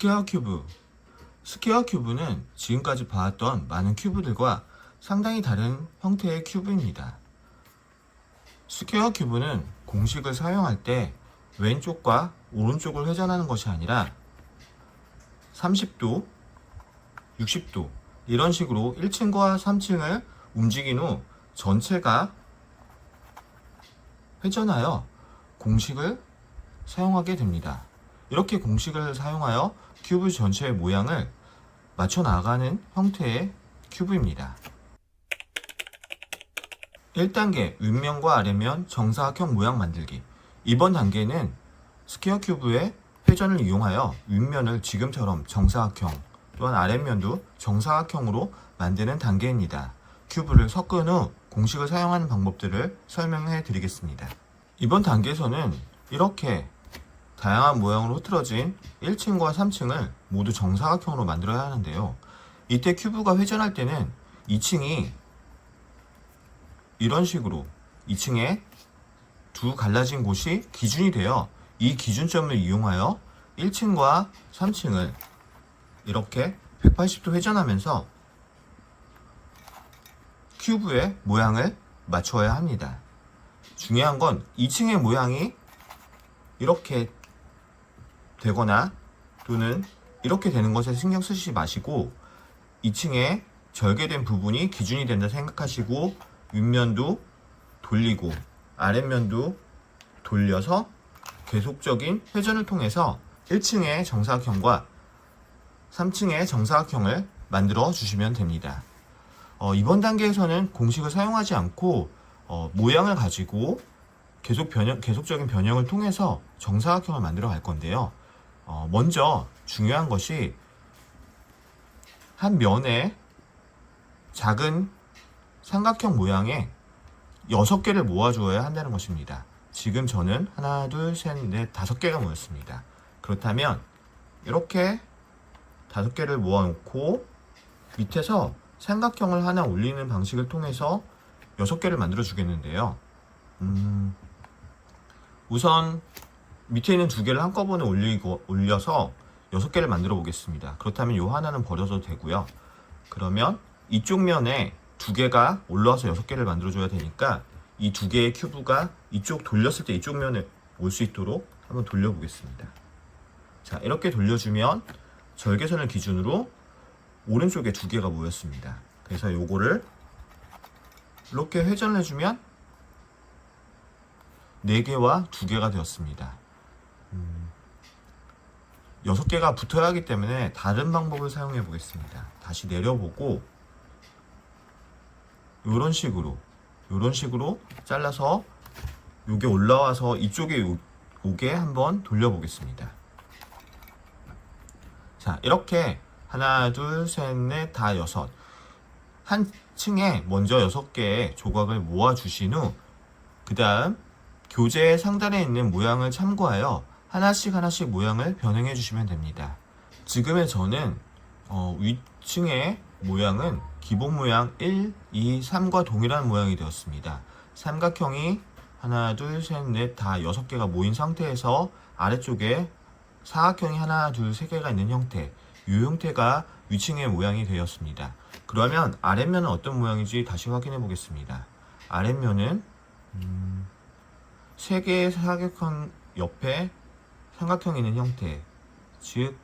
스퀘어 큐브. 스퀘어 큐브는 지금까지 봐왔던 많은 큐브들과 상당히 다른 형태의 큐브입니다. 스퀘어 큐브는 공식을 사용할 때 왼쪽과 오른쪽을 회전하는 것이 아니라 30도, 60도 이런 식으로 1층과 3층을 움직인 후 전체가 회전하여 공식을 사용하게 됩니다. 이렇게 공식을 사용하여 큐브 전체의 모양을 맞춰 나가는 형태의 큐브입니다. 1단계 윗면과 아래면 정사각형 모양 만들기. 이번 단계는 스퀘어 큐브의 회전을 이용하여 윗면을 지금처럼 정사각형, 또한 아랫면도 정사각형으로 만드는 단계입니다. 큐브를 섞은 후 공식을 사용하는 방법들을 설명해 드리겠습니다. 이번 단계에서는 이렇게 다양한 모양으로 흐트러진 1층과 3층을 모두 정사각형으로 만들어야 하는데요. 이때 큐브가 회전할 때는 2층이 이런 식으로 2층에 두 갈라진 곳이 기준이 되어 이 기준점을 이용하여 1층과 3층을 이렇게 180도 회전하면서 큐브의 모양을 맞춰야 합니다. 중요한 건 2층의 모양이 이렇게 되거나 또는 이렇게 되는 것에 신경 쓰시지 마시고 2층에 절개된 부분이 기준이 된다 생각하시고 윗면도 돌리고 아랫면도 돌려서 계속적인 회전을 통해서 1층의 정사각형과 3층의 정사각형을 만들어 주시면 됩니다. 이번 단계에서는 공식을 사용하지 않고 모양을 가지고 계속적인 변형을 통해서 정사각형을 만들어 갈 건데요. 먼저 중요한 것이 한 면에 작은 삼각형 모양의 6개를 모아주어야 한다는 것입니다. 지금 저는 하나, 둘, 셋, 넷, 5개가 모였습니다. 그렇다면 이렇게 5개를 모아놓고 밑에서 삼각형을 하나 올리는 방식을 통해서 6개를 만들어 주겠는데요. 우선 밑에 있는 2개를 한꺼번에 올려서 6개를 만들어 보겠습니다. 그렇다면 이 하나는 버려도 되고요. 그러면 이쪽 면에 2개가 올라와서 6개를 만들어 줘야 되니까 이 2개의 큐브가 이쪽 돌렸을 때 이쪽 면에 올 수 있도록 한번 돌려 보겠습니다. 자, 이렇게 돌려주면 절개선을 기준으로 오른쪽에 2개가 모였습니다. 그래서 요거를 이렇게 회전을 해주면 4개와 2개가 되었습니다. 6개가 붙어야 하기 때문에 다른 방법을 사용해 보겠습니다. 다시 내려보고 이런 식으로 잘라서 요게 올라와서 이쪽에 오게 한번 돌려보겠습니다. 자, 이렇게 하나, 둘, 셋, 넷, 다 6. 한 층에 먼저 6개의 조각을 모아 주신 후 그 다음 교재의 상단에 있는 모양을 참고하여 하나씩 모양을 변형해 주시면 됩니다. 지금의 저는 위층의 모양은 기본 모양 1, 2, 3과 동일한 모양이 되었습니다. 삼각형이 하나, 둘, 셋, 넷, 다 6개가 모인 상태에서 아래쪽에 사각형이 하나, 둘, 3개가 있는 형태, 이 형태가 위층의 모양이 되었습니다. 그러면 아랫면은 어떤 모양인지 다시 확인해 보겠습니다. 아랫면은 3개의 사각형 옆에 삼각형이 있는 형태, 즉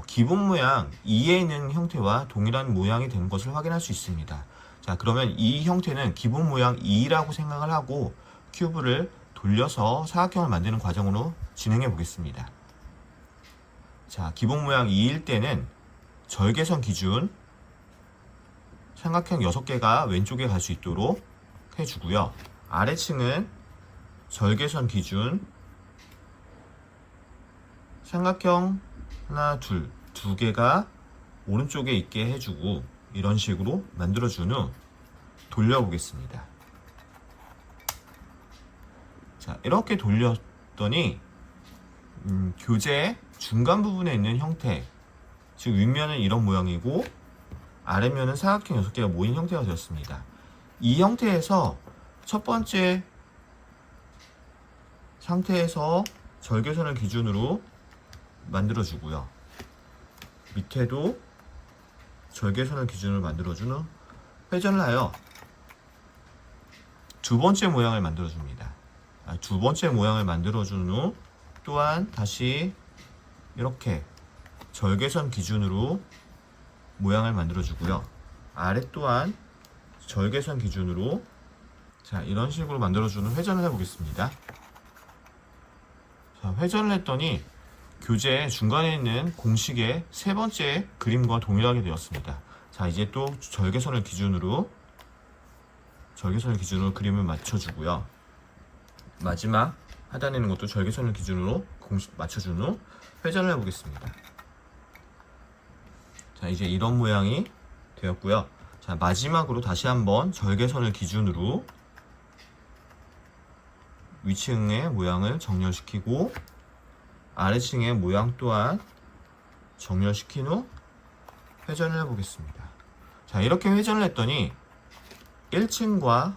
기본 모양 2에 있는 형태와 동일한 모양이 되는 것을 확인할 수 있습니다. 자, 그러면 이 형태는 기본 모양 2라고 생각을 하고 큐브를 돌려서 사각형을 만드는 과정으로 진행해 보겠습니다. 자, 기본 모양 2일 때는 절개선 기준 삼각형 6개가 왼쪽에 갈 수 있도록 해주고요. 아래층은 절개선 기준 삼각형 하나, 둘, 2개가 오른쪽에 있게 해주고 이런 식으로 만들어준 후 돌려보겠습니다. 자, 이렇게 돌렸더니 교재 중간 부분에 있는 형태, 즉 윗면은 이런 모양이고 아랫면은 사각형 6개가 모인 형태가 되었습니다. 이 형태에서 첫 번째 상태에서 절개선을 기준으로 만들어주고요. 밑에도 절개선을 기준으로 만들어준 후 회전을 하여 두 번째 모양을 만들어줍니다. 두 번째 모양을 만들어준 후 또한 다시 이렇게 절개선 기준으로 모양을 만들어주고요. 아래 또한 절개선 기준으로 이런 식으로 만들어준 후 회전을 해보겠습니다. 회전을 했더니 교재 중간에 있는 공식의 세 번째 그림과 동일하게 되었습니다. 이제 또 절개선을 기준으로 그림을 맞춰주고요. 마지막 하단에 있는 것도 절개선을 기준으로 맞춰준 후 회전을 해보겠습니다. 이제 이런 모양이 되었고요. 마지막으로 다시 한번 절개선을 기준으로 위층의 모양을 정렬시키고 아래층의 모양 또한 정렬시킨 후 회전을 해보겠습니다. 이렇게 회전을 했더니 1층과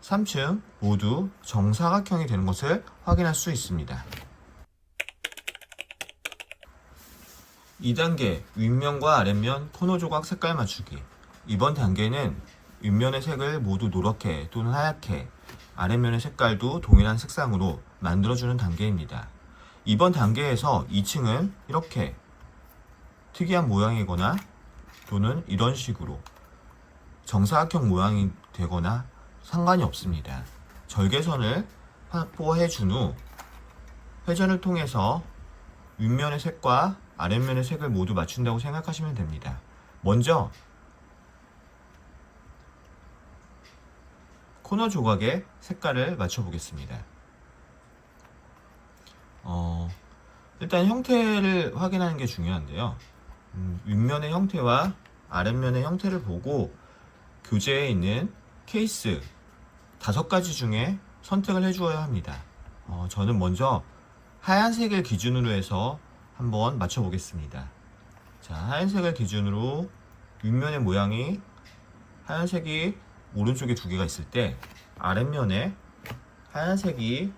3층 모두 정사각형이 되는 것을 확인할 수 있습니다. 2단계 윗면과 아랫면 코너 조각 색깔 맞추기. 이번 단계는 윗면의 색을 모두 노랗게 또는 하얗게, 아랫면의 색깔도 동일한 색상으로 만들어주는 단계입니다. 이번 단계에서 2층은 이렇게 특이한 모양이거나 또는 이런 식으로 정사각형 모양이 되거나 상관이 없습니다. 절개선을 확보해 준 후 회전을 통해서 윗면의 색과 아랫면의 색을 모두 맞춘다고 생각하시면 됩니다. 먼저 코너 조각의 색깔을 맞춰 보겠습니다. 일단 형태를 확인하는 게 중요한데요. 윗면의 형태와 아랫면의 형태를 보고 교재에 있는 케이스 5가지 중에 선택을 해주어야 합니다. 저는 먼저 하얀색을 기준으로 해서 한번 맞춰 보겠습니다. 하얀색을 기준으로 윗면의 모양이 하얀색이 오른쪽에 2개가 있을 때 아랫면에 하얀색이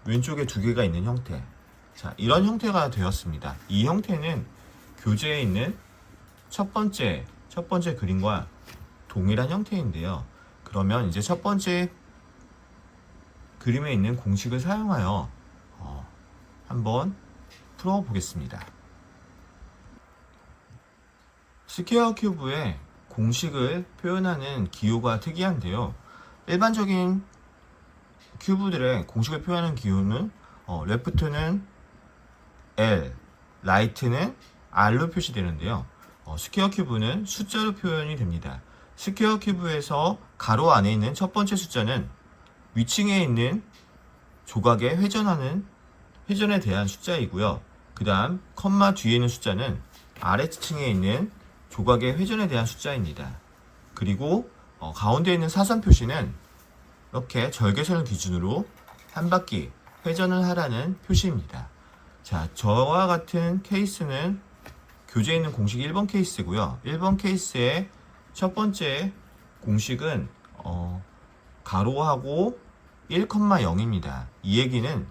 왼쪽에 2개가 있는 형태. 이런 형태가 되었습니다. 이 형태는 교재에 있는 첫 번째 그림과 동일한 형태인데요. 그러면 이제 첫 번째 그림에 있는 공식을 사용하여 한번 풀어보겠습니다. 스퀘어 큐브의 공식을 표현하는 기호가 특이한데요. 일반적인 큐브들의 공식을 표현하는 기호는 레프트는 L, 라이트는 R로 표시되는데요. 스퀘어 큐브는 숫자로 표현이 됩니다. 스퀘어 큐브에서 가로 안에 있는 첫 번째 숫자는 위층에 있는 조각의 회전에 대한 숫자이고요. 그 다음 컴마 뒤에 있는 숫자는 아래층에 있는 조각의 회전에 대한 숫자입니다. 그리고 가운데 있는 사선 표시는 이렇게 절개선을 기준으로 한 바퀴 회전을 하라는 표시입니다. 저와 같은 케이스는 교재에 있는 공식 1번 케이스고요. 1번 케이스의 첫 번째 공식은 가로하고 1,0입니다. 이 얘기는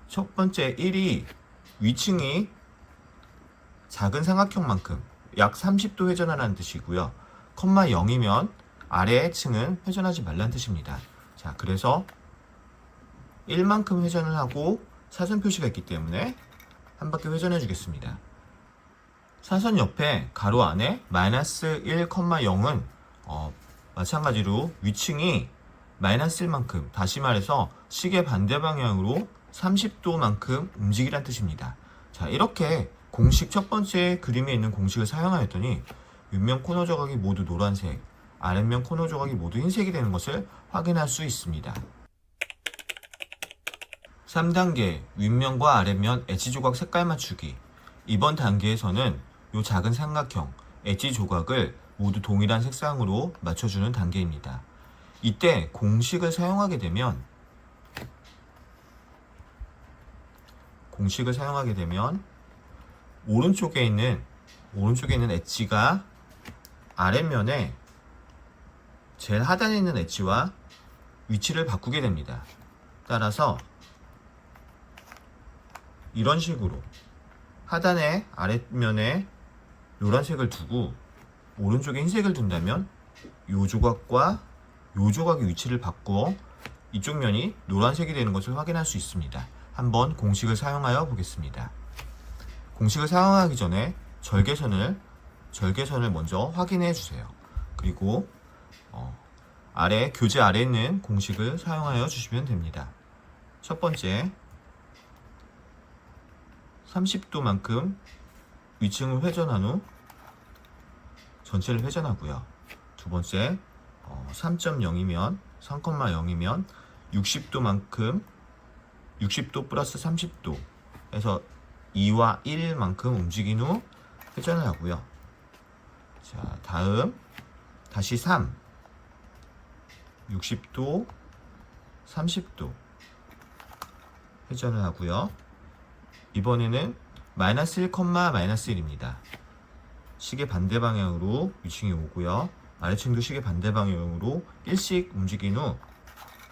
첫 번째 1이 위층이 작은 삼각형만큼 약 30도 회전하라는 뜻이고요. 0이면 아래의 층은 회전하지 말라는 뜻입니다. 그래서 1만큼 회전을 하고 사선 표시가 있기 때문에 한 바퀴 회전해 주겠습니다. 사선 옆에 가로 안에 마이너스 1,0은 마찬가지로 위층이 마이너스 1만큼, 다시 말해서 시계 반대 방향으로 30도만큼 움직이란 뜻입니다. 이렇게 공식 첫 번째 그림에 있는 공식을 사용하였더니 윗면 코너 조각이 모두 노란색, 아랫면 코너 조각이 모두 흰색이 되는 것을 확인할 수 있습니다. 3단계 윗면과 아랫면 엣지 조각 색깔 맞추기. 이번 단계에서는 이 작은 삼각형 엣지 조각을 모두 동일한 색상으로 맞춰주는 단계입니다. 이때 공식을 사용하게 되면 오른쪽에 있는 엣지가 아랫면에 제일 하단에 있는 엣지와 위치를 바꾸게 됩니다. 따라서 이런 식으로 하단에 아랫면에 노란색을 두고 오른쪽에 흰색을 둔다면 이 조각과 이 조각의 위치를 바꾸어 이쪽 면이 노란색이 되는 것을 확인할 수 있습니다. 한번 공식을 사용하여 보겠습니다. 공식을 사용하기 전에 절개선을 먼저 확인해 주세요. 그리고 교재 아래에 있는 공식을 사용하여 주시면 됩니다. 첫 번째, 30도만큼 위층을 회전한 후 전체를 회전하고요. 두 번째, 3.0이면 3,0이면 60도만큼 60도 플러스 30도 해서 2와 1만큼 움직인 후 회전을 하고요. 자, 다음 다시 3 60도 30도 회전을 하고요. 이번에는 마이너스 1, 마이너스 1입니다. 시계 반대 방향으로 위층이 오고요. 아래층도 시계 반대 방향으로 1씩 움직인 후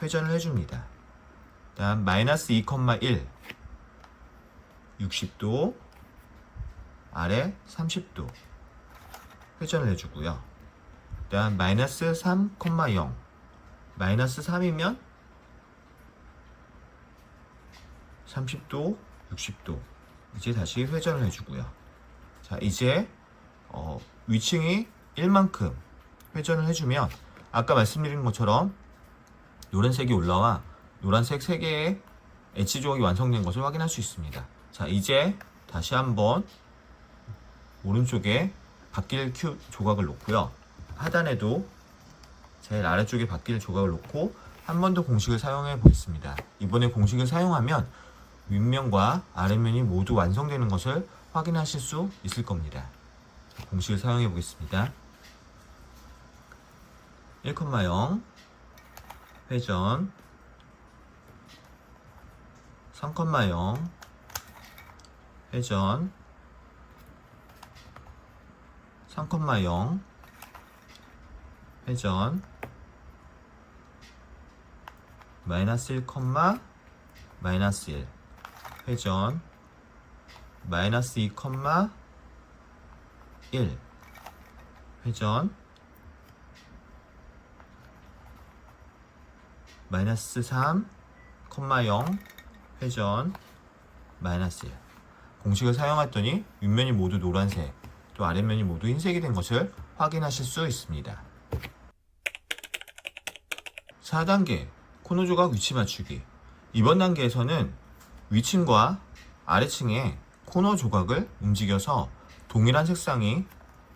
회전을 해줍니다. 다음 마이너스 2, 1 60도 아래 30도 회전을 해주고요. 다음 마이너스 3, 0 마이너스 3이면 30도 60도 이제 다시 회전을 해주고요. 자, 이제 위층이 1만큼 회전을 해주면 아까 말씀드린 것처럼 노란색이 올라와 노란색 3개의 엣지 조각이 완성된 것을 확인할 수 있습니다. 자, 이제 다시 한번 오른쪽에 바뀔 큐 조각을 놓고요. 하단에도 제일 아래쪽에 바뀔 조각을 놓고 한 번 더 공식을 사용해 보겠습니다. 이번에 공식을 사용하면 윗면과 아랫면이 모두 완성되는 것을 확인하실 수 있을 겁니다. 공식을 사용해 보겠습니다. 1,0 회전 3,0 회전 3,0 회전 마이너스 1, 마이너스 1 회전 마이너스 2, 1 회전 마이너스 3, 0 회전 마이너스 1 공식을 사용했더니 윗면이 모두 노란색 또 아랫면이 모두 흰색이 된 것을 확인하실 수 있습니다. 4단계 코너 조각 위치 맞추기. 이번 단계에서는 위층과 아래층의 코너 조각을 움직여서 동일한 색상이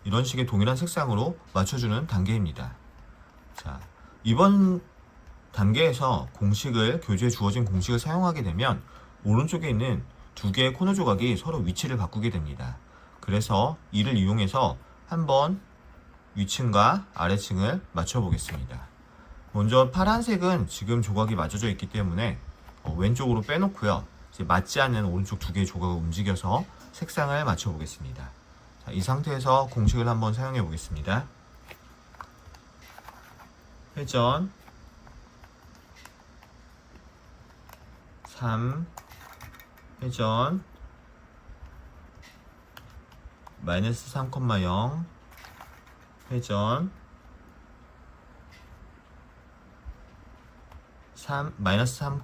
이런 식의 동일한 색상으로 맞춰주는 단계입니다. 자, 이번 단계에서 교재에 주어진 공식을 사용하게 되면 오른쪽에 있는 두 개의 코너 조각이 서로 위치를 바꾸게 됩니다. 그래서 이를 이용해서 한번 위층과 아래층을 맞춰 보겠습니다. 먼저 파란색은 지금 조각이 맞춰져 있기 때문에 왼쪽으로 빼놓고요. 이제 맞지 않는 오른쪽 두 개의 조각을 움직여서 색상을 맞춰 보겠습니다. 자, 이 상태에서 공식을 한번 사용해 보겠습니다. 회전 3 회전 마이너스 3,0 회전 마이너스 3,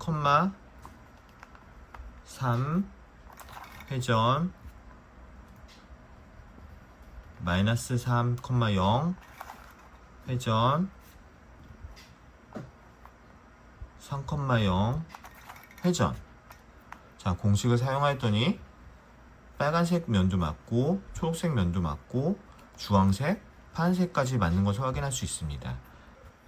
3 회전 마이너스 3, 0 회전 3, 0 회전. 자, 공식을 사용하였더니 빨간색 면도 맞고 초록색 면도 맞고 주황색, 파란색까지 맞는 것을 확인할 수 있습니다.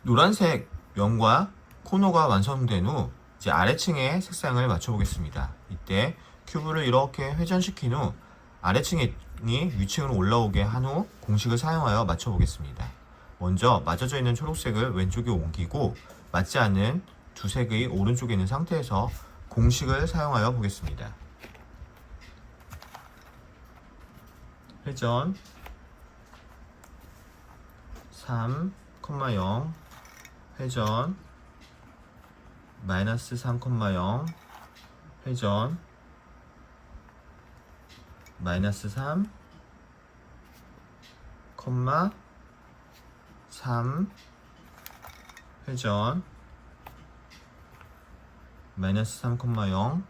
노란색 면과 코너가 완성된 후 이제 아래층의 색상을 맞춰 보겠습니다. 이때 큐브를 이렇게 회전시킨 후 아래층이 위층으로 올라오게 한 후 공식을 사용하여 맞춰 보겠습니다. 먼저 맞춰져 있는 초록색을 왼쪽에 옮기고 맞지 않는 두 색의 오른쪽에 있는 상태에서 공식을 사용하여 보겠습니다. 회전 3, 0 회전 마이너스 3, 0 회전 마이너스 3, 3 회전 마이너스 3, 0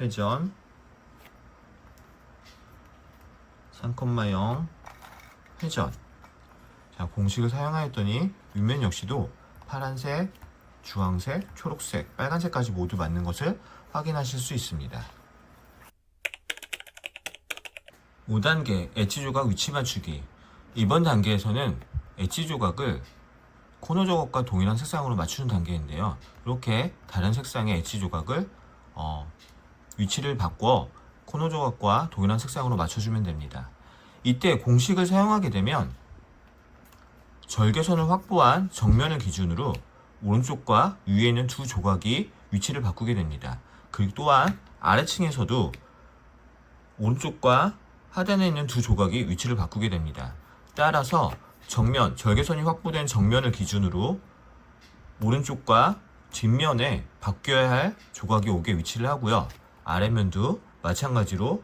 회전 3, 0 회전. 자, 공식을 사용하였더니 윗면 역시도 파란색, 주황색, 초록색, 빨간색까지 모두 맞는 것을 확인하실 수 있습니다. 5단계 엣지 조각 위치 맞추기. 이번 단계에서는 엣지 조각을 코너 조각과 동일한 색상으로 맞추는 단계인데요. 이렇게 다른 색상의 엣지 조각을 위치를 바꿔 코너 조각과 동일한 색상으로 맞춰주면 됩니다. 이때 공식을 사용하게 되면 절개선을 확보한 정면을 기준으로 오른쪽과 위에 있는 두 조각이 위치를 바꾸게 됩니다. 그리고 또한 아래층에서도 오른쪽과 하단에 있는 두 조각이 위치를 바꾸게 됩니다. 따라서 정면, 절개선이 확보된 정면을 기준으로 오른쪽과 뒷면에 바뀌어야 할 조각이 오게 위치를 하고요. 아래면도 마찬가지로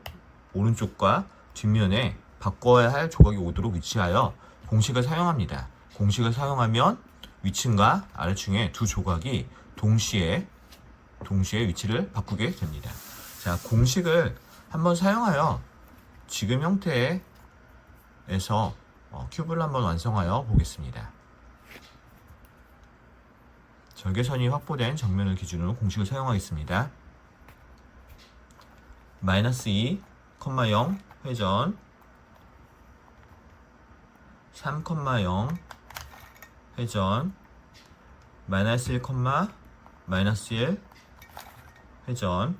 오른쪽과 뒷면에 바꿔야 할 조각이 오도록 위치하여 공식을 사용합니다. 공식을 사용하면 위층과 아래층의 두 조각이 동시에 위치를 바꾸게 됩니다. 자, 공식을 한번 사용하여 지금 형태에서 큐브를 한번 완성하여 보겠습니다. 절개선이 확보된 정면을 기준으로 공식을 사용하겠습니다. 마이너스 2, 0 회전 3, 0 회전 마이너스 1, 마이너스 1 회전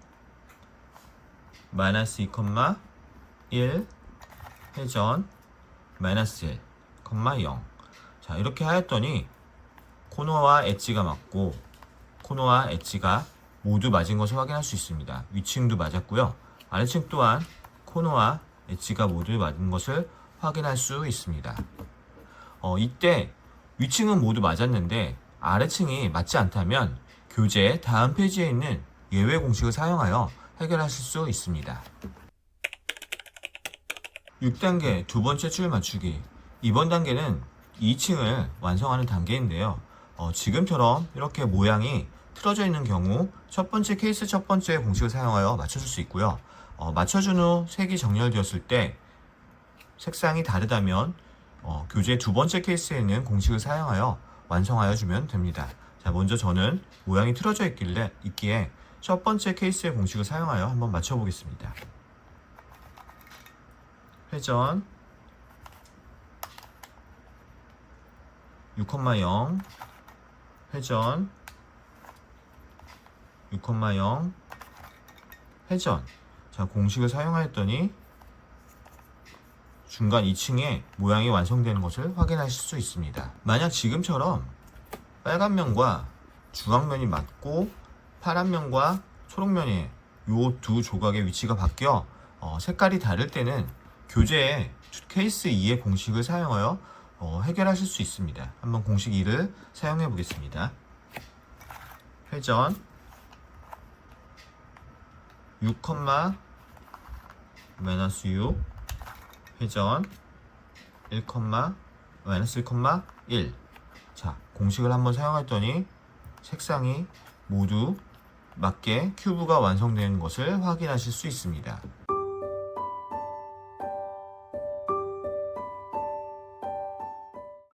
마이너스 2, 1 회전 마이너스 1, 0. 자, 이렇게 하였더니 코너와 엣지가 맞고 코너와 엣지가 모두 맞은 것을 확인할 수 있습니다. 위층도 맞았고요. 아래층 또한 코너와 엣지가 모두 맞은 것을 확인할 수 있습니다. 이때 위층은 모두 맞았는데 아래층이 맞지 않다면 교재 다음 페이지에 있는 예외 공식을 사용하여 해결하실 수 있습니다. 6단계 두 번째 줄 맞추기. 이번 단계는 2층을 완성하는 단계인데요. 지금처럼 이렇게 모양이 틀어져 있는 경우 첫 번째 케이스 첫 번째 공식을 사용하여 맞춰줄 수 있고요. 맞춰준 후 색이 정렬되었을 때 색상이 다르다면 교재 두 번째 케이스에 있는 공식을 사용하여 완성하여 주면 됩니다. 자, 먼저 저는 모양이 틀어져 있기에 첫 번째 케이스의 공식을 사용하여 한번 맞춰보겠습니다. 회전 6,0 회전 6,0 회전. 자, 공식을 사용하였더니 중간 2층에 모양이 완성되는 것을 확인하실 수 있습니다. 만약 지금처럼 빨간 면과 주황면이 맞고 파란 면과 초록면이 이 두 조각의 위치가 바뀌어 색깔이 다를 때는 교재에 케이스 2의 공식을 사용하여 해결하실 수 있습니다. 한번 공식 2를 사용해 보겠습니다. 회전 6, 마이너스 6 회전 1, 마이너스 1,1. 자, 공식을 한번 사용했더니 색상이 모두 맞게 큐브가 완성되는 것을 확인하실 수 있습니다.